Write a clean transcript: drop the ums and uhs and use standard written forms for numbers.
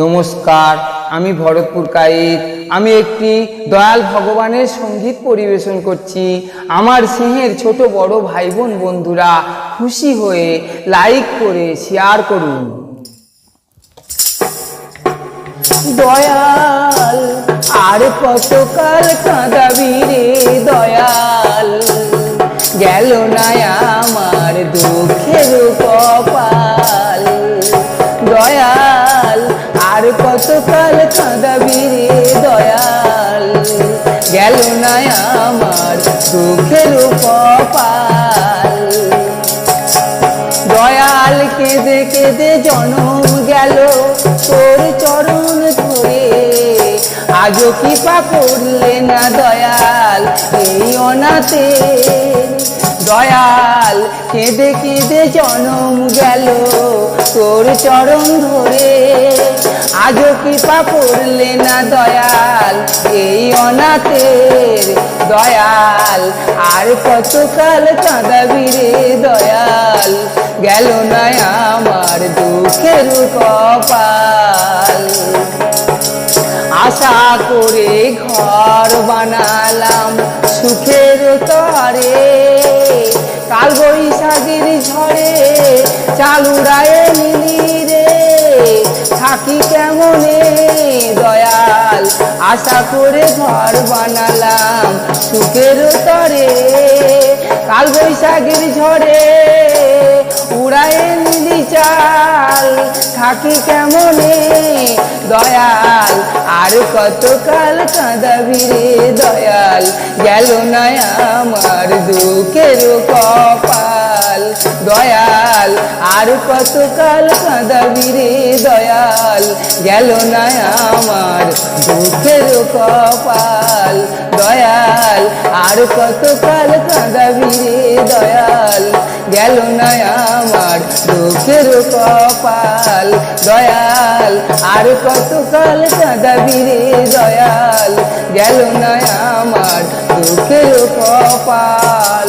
নমস্কার, আমি ভরতপুর কাইত। আমি একটি দয়াল ভগবানের সঙ্গীত পরিবেশন করছি। আমার স্নেহের ছোট বড় ভাই বোন বন্ধুরা খুশি হয়ে লাইক করে শেয়ার করুন। দয়াল আর কতকাল কাঁদাবি রে দয়াল, গেল না আমার দুঃখের কপাল। দয়াল আর কতকাল কাঁদাবি রে দয়াল, গেল না আমার দুঃখের কপাল। দয়াল কেঁদে কেঁদে জনম গেল তোর চরণ ধরে, আজও কৃপা করলে না দয়াল এই অনাথে। দয়াল কেঁদে কেঁদে জনম গেল তোর চরণ ধরে, আজও কৃপা করলে না দয়াল এই অনাথের। দয়াল আর কতকাল কাঁদাবি রে দয়াল, গেল না আমার দুঃখের কপাল। আশা করে ঘর বানালাম সুখের তরে, কাল বৈশাখীর ঝড়ে চাল উড়ায়ে নিলি রে, থাকি কেমনে দয়াল। আশা করে ঘর বানালাম সুখের তরে, কাল বৈশাখীর ঝড়ে উড়ায়ে নিলি চাল, থাকি কেমনে দয়াল। আর কতকাল কাঁদাবি রে দয়াল, গেল না আমার দুঃখের কপাল। দয়াল আর কতকাল কাঁদাবি রে দয়াল, গেল না আমার দুঃখের কপাল। দয়াল আর কতকাল কাঁদাবি রে দয়াল, গেল না আমার দুঃখের কপাল। দয়াল আর কতকাল কাঁদাবি রে দয়াল, গেল না আমার দুঃখের কপাল।